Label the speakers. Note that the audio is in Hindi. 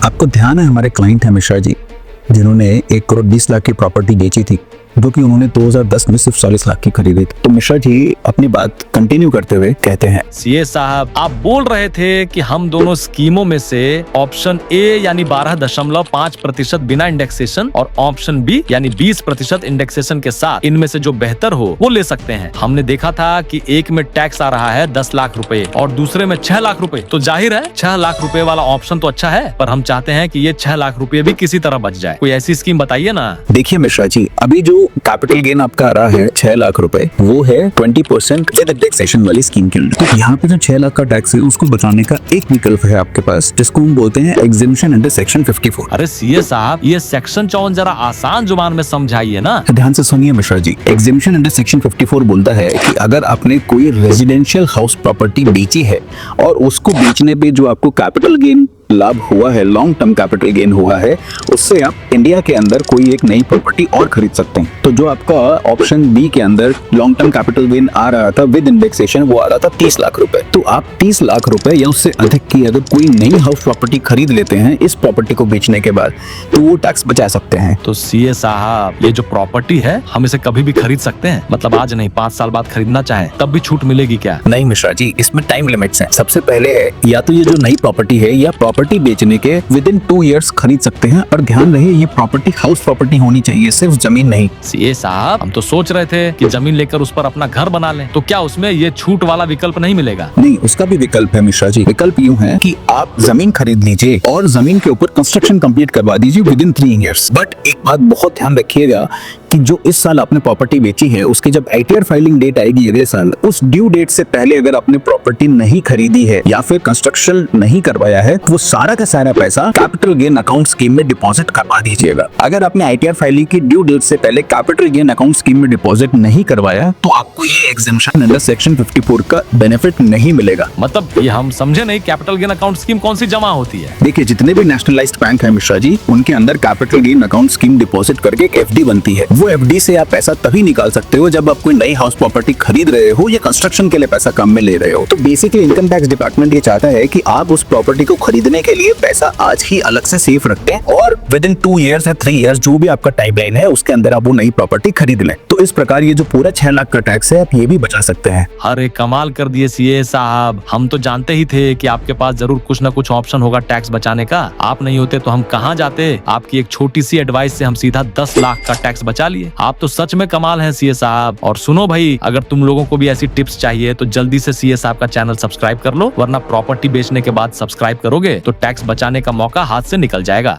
Speaker 1: आपको ध्यान है हमारे क्लाइंट है मिश्रा जी, जिन्होंने 1 करोड़ 20 लाख की प्रॉपर्टी बेची थी, जो कि उन्होंने 2010 में सिर्फ 40 लाख की खरीदी थी। तो मिश्रा जी अपनी बात कंटिन्यू करते हुए कहते हैं,
Speaker 2: सीए साहब, आप बोल रहे थे कि हम दोनों स्कीमों में से ऑप्शन ए यानी 12.5% बिना इंडेक्सेशन और ऑप्शन बी यानी 20% इंडेक्सेशन के साथ इनमें से जो बेहतर हो वो ले सकते हैं। हमने देखा था कि एक में टैक्स आ रहा है 10 लाख रुपए और दूसरे में 6 लाख रुपए, तो जाहिर है 6 लाख रुपए वाला ऑप्शन तो अच्छा है, पर हम चाहते हैं कि ये 6 लाख रुपए भी किसी तरह बच जाए। कोई ऐसी स्कीम बताइए ना।
Speaker 1: देखिए मिश्रा जी, अभी जो कैपिटल गेन आपका आ रहा है 6 लाख रुपए, वो है 20% विद इंडेक्सेशन वाली स्कीम के अंदर। तो यहाँ पे जो 6 लाख का टैक्स है उसको बचाने का एक विकल्प है आपके पास, जिसको हम बोलते हैं एग्जेम्पशन अंडर सेक्शन 54।
Speaker 2: अरे सीए साहब, ये सेक्शन 54 जरा आसान जुबान में समझाइए ना।
Speaker 1: ध्यान से सुनिए Mishra ji, exemption under section 54 बोलता है कि अगर आपने कोई रेजिडेंशियल हाउस प्रॉपर्टी बेची है और उसको बेचने पे जो आपको कैपिटल गेन लाभ हुआ है, लॉन्ग टर्म कैपिटल गेन हुआ है, उससे आप इंडिया के अंदर कोई एक नई प्रॉपर्टी और खरीद सकते हैं। तो जो आपका ऑप्शन बी के अंदर लॉन्ग टर्म कैपिटल गेन आ रहा था विद इंडेक्सेशन, वो आ रहा था 30 लाख रुपए। तो आप 30 लाख रुपए या उससे अधिक की अगर कोई नई हाउस प्रॉपर्टी खरीद लेते हैं इस प्रॉपर्टी को बेचने के बाद, तो वो टैक्स बचा सकते हैं।
Speaker 2: तो सीए साहब, ये जो प्रॉपर्टी है हम इसे कभी भी खरीद सकते हैं? मतलब आज नहीं, 5 साल बाद खरीदना चाहे तब भी छूट मिलेगी क्या?
Speaker 1: नहीं मिश्रा जी, इसमें टाइम लिमिट्स हैं। सबसे पहले है या तो ये जो नई प्रॉपर्टी है या प्रॉपर्टी बेचने के विद इन 2 इयर्स खरीद सकते हैं, और ध्यान रहे ये प्रॉपर्टी हाउस प्रॉपर्टी होनी चाहिए, सिर्फ जमीन नहीं।
Speaker 2: सीए साहब, हम तो सोच रहे थे कि जमीन लेकर उस पर अपना घर बना लें, तो क्या उसमें ये छूट वाला विकल्प नहीं मिलेगा?
Speaker 1: नहीं, उसका भी विकल्प है मिश्रा जी। विकल्प यूं है कि आप जमीन खरीद लीजिए और जमीन के ऊपर कंस्ट्रक्शन कंप्लीट करवा दीजिए विद इन 3 इयर्स। बट एक बात बहुत ध्यान रखिएगा कि जो इस साल आपने प्रॉपर्टी बेची है उसकी जब आईटीआर फाइलिंग डेट आएगी अगले साल, उस ड्यू डेट से पहले अगर आपने प्रॉपर्टी नहीं खरीदी है या फिर कंस्ट्रक्शन नहीं करवाया है, तो वो सारा का सारा पैसा कैपिटल गेन अकाउंट स्कीम में डिपॉजिट करवा दीजिएगा। अगर आपने आईटीआर फाइलिंग की ड्यू डेट से पहले कैपिटल गेन अकाउंट स्कीम में डिपॉजिट नहीं करवाया, तो आपको ये एग्जेम्पशन अंडर सेक्शन 54 का बेनिफिट नहीं मिलेगा।
Speaker 2: मतलब ये हम समझे नहीं, कैपिटल गेन अकाउंट स्कीम कौन सी जमा होती है?
Speaker 1: देखिए, जितने भी नेशनलाइज्ड बैंक है मिश्रा जी, उनके अंदर capital gain account scheme deposit करके एक एफडी बनती है। वो एफडी से आप पैसा तभी निकाल सकते हो जब आप कोई नई हाउस प्रॉपर्टी खरीद रहे हो या कंस्ट्रक्शन के लिए पैसा कम में ले रहे हो। तो बेसिकली इनकम टैक्स डिपार्टमेंट ये चाहता है कि आप उस प्रॉपर्टी को खरीदने के लिए पैसा आज ही अलग से सेफ रखें और विद इन 2 इयर्स या 3 इयर्स जो भी आपका टाइमलाइन है उसके अंदर आप वो नई प्रॉपर्टी खरीद लें। तो इस प्रकार ये जो पूरा 6 लाख का टैक्स है आप ये भी बचा सकते हैं।
Speaker 2: अरे कमाल कर दिए सीए साहब, हम तो जानते ही थे कि आपके पास जरूर कुछ ना कुछ ऑप्शन होगा टैक्स बचाने का। आप नहीं होते तो हम कहाँ जाते। आपकी एक छोटी सी एडवाइस से हम सीधा 10 लाख का टैक्स बचा लिए। आप तो सच में कमाल है सीए साहब। और सुनो भाई, अगर तुम लोगों को भी ऐसी टिप्स चाहिए तो जल्दी से सीए साहब का चैनल सब्सक्राइब कर लो, वरना प्रॉपर्टी बेचने के बाद सब्सक्राइब करोगे तो टैक्स बचाने का मौका हाथ से निकल जाएगा।